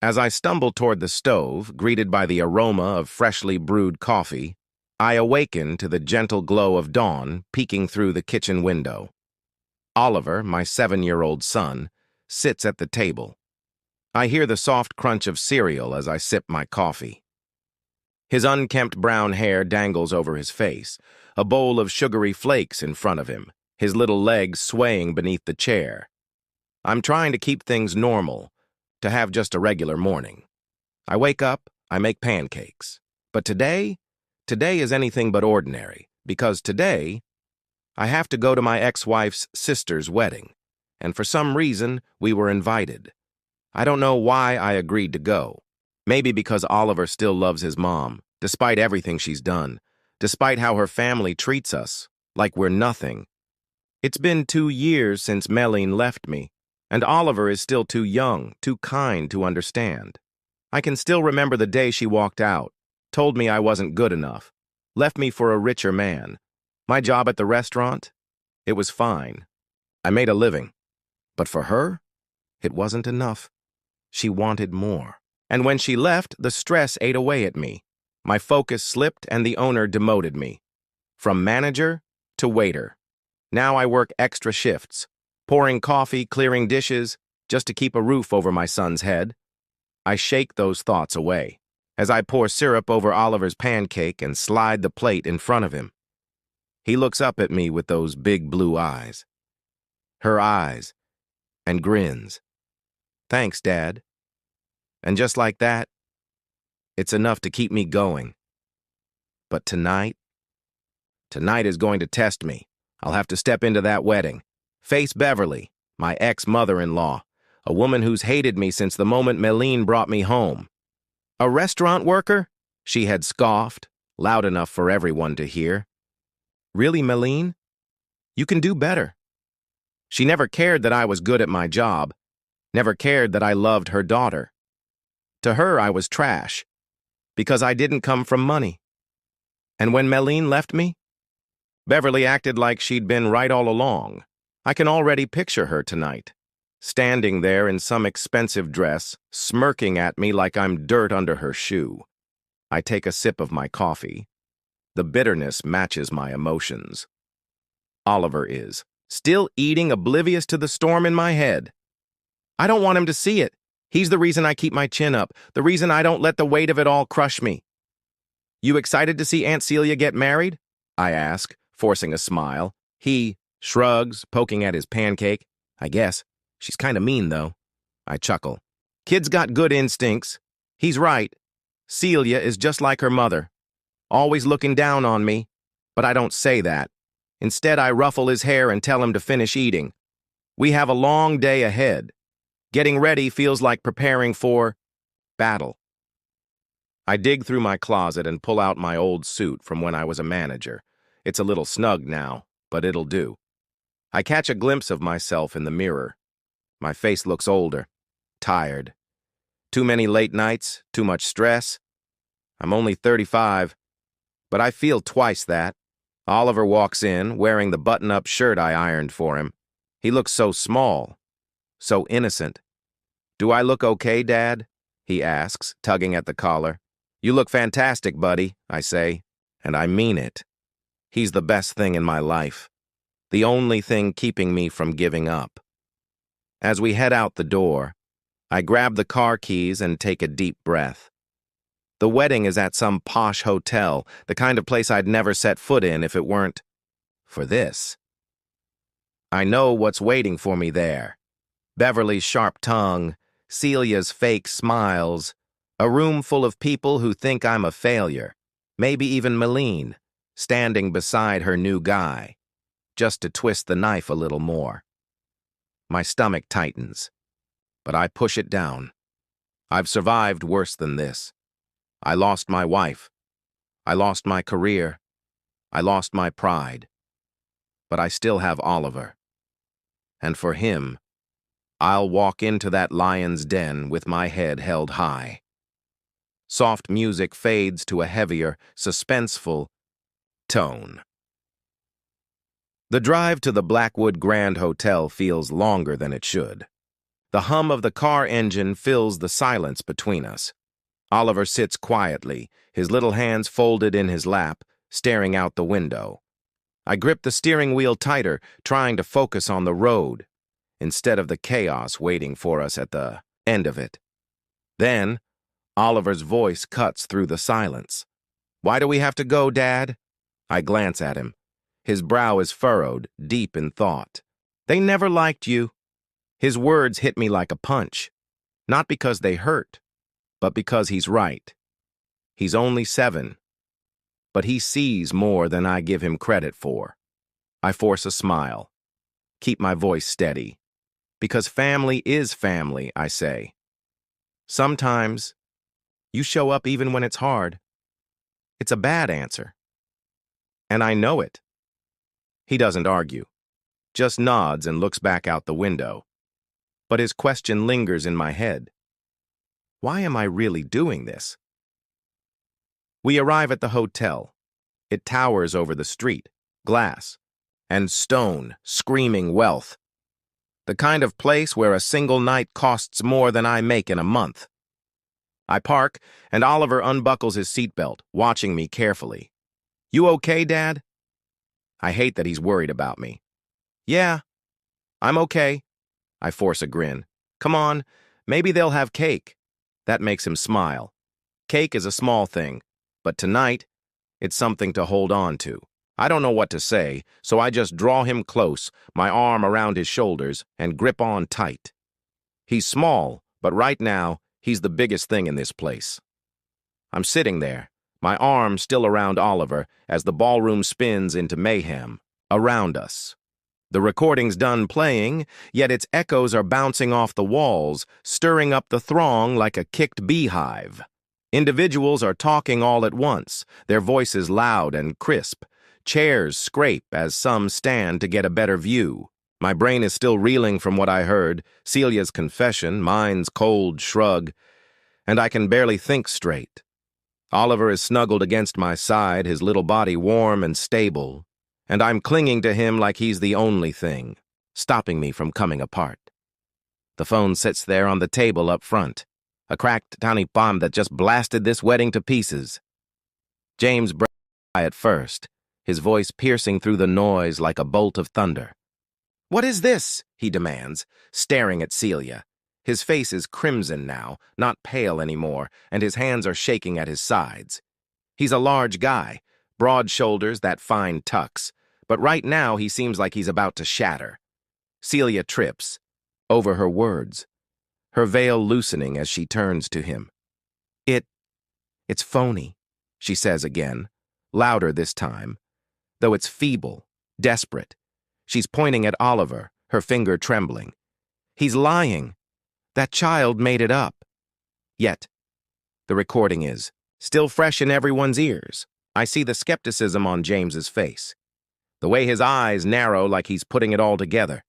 As I stumble toward the stove, greeted by the aroma of freshly brewed coffee, I awaken to the gentle glow of dawn peeking through the kitchen window. Oliver, my 7-year-old son, sits at the table. I hear the soft crunch of cereal as I sip my coffee. His unkempt brown hair dangles over his face, a bowl of sugary flakes in front of him, his little legs swaying beneath the chair. I'm trying to keep things normal, to have just a regular morning. I wake up, I make pancakes. But today is anything but ordinary, because today, I have to go to my ex-wife's sister's wedding, and for some reason, we were invited. I don't know why I agreed to go. Maybe because Oliver still loves his mom, despite everything she's done, despite how her family treats us, like we're nothing. It's been 2 years since Melline left me, and Oliver is still too young, too kind to understand. I can still remember the day she walked out, told me I wasn't good enough, left me for a richer man. My job at the restaurant? It was fine. I made a living. But for her, it wasn't enough. She wanted more. And when she left, the stress ate away at me. My focus slipped and the owner demoted me. From manager to waiter. Now I work extra shifts, pouring coffee, clearing dishes, just to keep a roof over my son's head. I shake those thoughts away as I pour syrup over Oliver's pancake and slide the plate in front of him. He looks up at me with those big blue eyes. Her eyes, and grins. Thanks, Dad. And just like that, it's enough to keep me going. But tonight is going to test me. I'll have to step into that wedding, face Beverly, my ex-mother-in-law, a woman who's hated me since the moment Melline brought me home. A restaurant worker? She had scoffed, loud enough for everyone to hear. Really, Melline? You can do better. She never cared that I was good at my job, never cared that I loved her daughter. To her, I was trash, because I didn't come from money. And when Melline left me, Beverly acted like she'd been right all along. I can already picture her tonight, standing there in some expensive dress, smirking at me like I'm dirt under her shoe. I take a sip of my coffee. The bitterness matches my emotions. Oliver is, still eating, oblivious to the storm in my head. I don't want him to see it. He's the reason I keep my chin up, the reason I don't let the weight of it all crush me. You excited to see Aunt Celia get married? I ask, forcing a smile. He shrugs, poking at his pancake. I guess. She's kind of mean, though. I chuckle. Kid's got good instincts. He's right. Celia is just like her mother, always looking down on me, but I don't say that. Instead, I ruffle his hair and tell him to finish eating. We have a long day ahead. Getting ready feels like preparing for battle. I dig through my closet and pull out my old suit from when I was a manager. It's a little snug now, but it'll do. I catch a glimpse of myself in the mirror. My face looks older, tired. Too many late nights, too much stress. I'm only 35, but I feel twice that. Oliver walks in, wearing the button-up shirt I ironed for him. He looks so small, so innocent. Do I look okay, Dad? He asks, tugging at the collar. You look fantastic, buddy, I say, and I mean it. He's the best thing in my life, the only thing keeping me from giving up. As we head out the door, I grab the car keys and take a deep breath. The wedding is at some posh hotel, the kind of place I'd never set foot in if it weren't for this. I know what's waiting for me there. Beverly's sharp tongue, Celia's fake smiles, a room full of people who think I'm a failure, maybe even Melline, standing beside her new guy, just to twist the knife a little more. My stomach tightens, but I push it down. I've survived worse than this. I lost my wife. I lost my career. I lost my pride. But I still have Oliver. And for him, I'll walk into that lion's den with my head held high. Soft music fades to a heavier, suspenseful tone. The drive to the Blackwood Grand Hotel feels longer than it should. The hum of the car engine fills the silence between us. Oliver sits quietly, his little hands folded in his lap, staring out the window. I grip the steering wheel tighter, trying to focus on the road, instead of the chaos waiting for us at the end of it. Then, Oliver's voice cuts through the silence. "Why do we have to go, Dad?" I glance at him. His brow is furrowed, deep in thought. "They never liked you." His words hit me like a punch. Not because they hurt, but because he's right. He's only 7, but he sees more than I give him credit for. I force a smile. Keep my voice steady. Because family is family, I say. Sometimes, you show up even when it's hard. It's a bad answer. And I know it. He doesn't argue, just nods and looks back out the window. But his question lingers in my head. Why am I really doing this? We arrive at the hotel. It towers over the street, glass, and stone, screaming wealth. The kind of place where a single night costs more than I make in a month. I park, and Oliver unbuckles his seatbelt, watching me carefully. "You okay, Dad?" I hate that he's worried about me. "Yeah, I'm okay." I force a grin. "Come on, maybe they'll have cake." That makes him smile. Cake is a small thing, but tonight, it's something to hold on to. I don't know what to say, so I just draw him close, my arm around his shoulders, and grip on tight. He's small, but right now, he's the biggest thing in this place. I'm sitting there, my arm still around Oliver, as the ballroom spins into mayhem around us. The recording's done playing, yet its echoes are bouncing off the walls, stirring up the throng like a kicked beehive. Individuals are talking all at once, their voices loud and crisp. Chairs scrape as some stand to get a better view. My brain is still reeling from what I heard, Celia's confession, mine's cold shrug, and I can barely think straight. Oliver is snuggled against my side, his little body warm and stable, and I'm clinging to him like he's the only thing, stopping me from coming apart. The phone sits there on the table up front, a cracked tiny bomb that just blasted this wedding to pieces. James breathed at first, his voice piercing through the noise like a bolt of thunder. "What is this?" he demands, staring at Celia. His face is crimson now, not pale anymore, and his hands are shaking at his sides. He's a large guy, broad shoulders, that fine tux, but right now he seems like he's about to shatter. Celia trips over her words, her veil loosening as she turns to him. It's phony," she says again, louder this time, though it's feeble, desperate. She's pointing at Oliver, her finger trembling. "He's lying. That child made it up." Yet, the recording is still fresh in everyone's ears. I see the skepticism on James's face, the way his eyes narrow like he's putting it all together.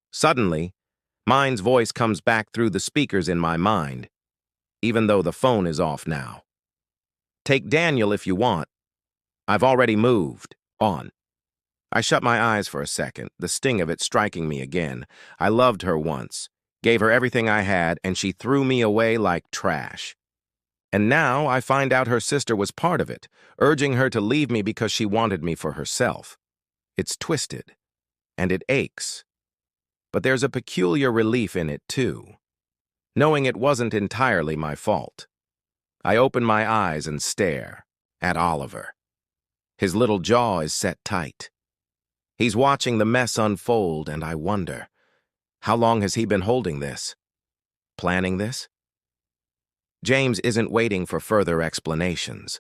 Suddenly, mine's voice comes back through the speakers in my mind, even though the phone is off now. "Take Daniel if you want. I've already moved on." I shut my eyes for a second, the sting of it striking me again. I loved her once, gave her everything I had, and she threw me away like trash. And now I find out her sister was part of it, urging her to leave me because she wanted me for herself. It's twisted, and it aches. But there's a peculiar relief in it, too, knowing it wasn't entirely my fault. I open my eyes and stare at Oliver. His little jaw is set tight. He's watching the mess unfold, and I wonder, how long has he been holding this? Planning this? James isn't waiting for further explanations.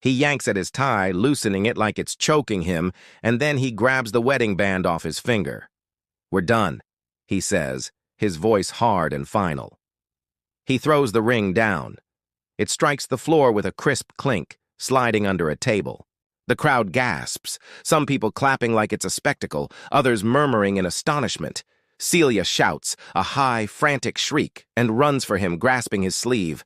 He yanks at his tie, loosening it like it's choking him, and then he grabs the wedding band off his finger. "We're done," he says, his voice hard and final. He throws the ring down. It strikes the floor with a crisp clink, sliding under a table. The crowd gasps, some people clapping like it's a spectacle, others murmuring in astonishment. Celia shouts, a high, frantic shriek, and runs for him, grasping his sleeve.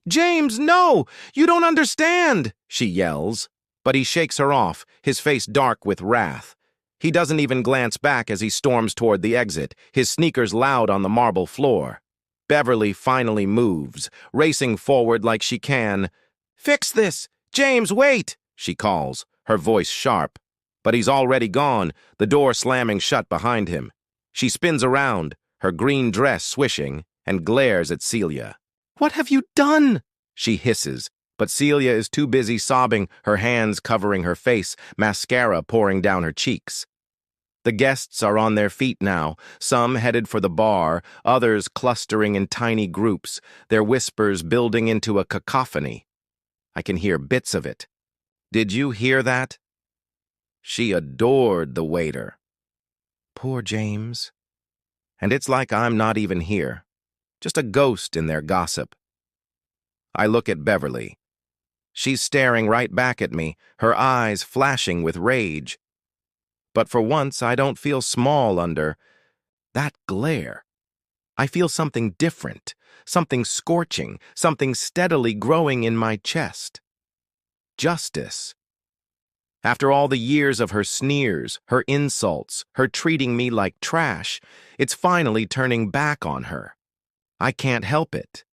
"James, no! You don't understand!" she yells. But he shakes her off, his face dark with wrath. He doesn't even glance back as he storms toward the exit, his sneakers loud on the marble floor. Beverly finally moves, racing forward like she can. "Fix this! James, wait!" she calls, her voice sharp. But he's already gone, the door slamming shut behind him. She spins around, her green dress swishing, and glares at Celia. "What have you done?" she hisses, but Celia is too busy sobbing, her hands covering her face, mascara pouring down her cheeks. The guests are on their feet now, some headed for the bar, others clustering in tiny groups, their whispers building into a cacophony. I can hear bits of it. "Did you hear that?" She adored the waiter. Poor James. And it's like I'm not even here, just a ghost in their gossip. I look at Beverly. She's staring right back at me, her eyes flashing with rage. But for once, I don't feel small under that glare. I feel something different, something scorching, something steadily growing in my chest. Justice. After all the years of her sneers, her insults, her treating me like trash, it's finally turning back on her. I can't help it.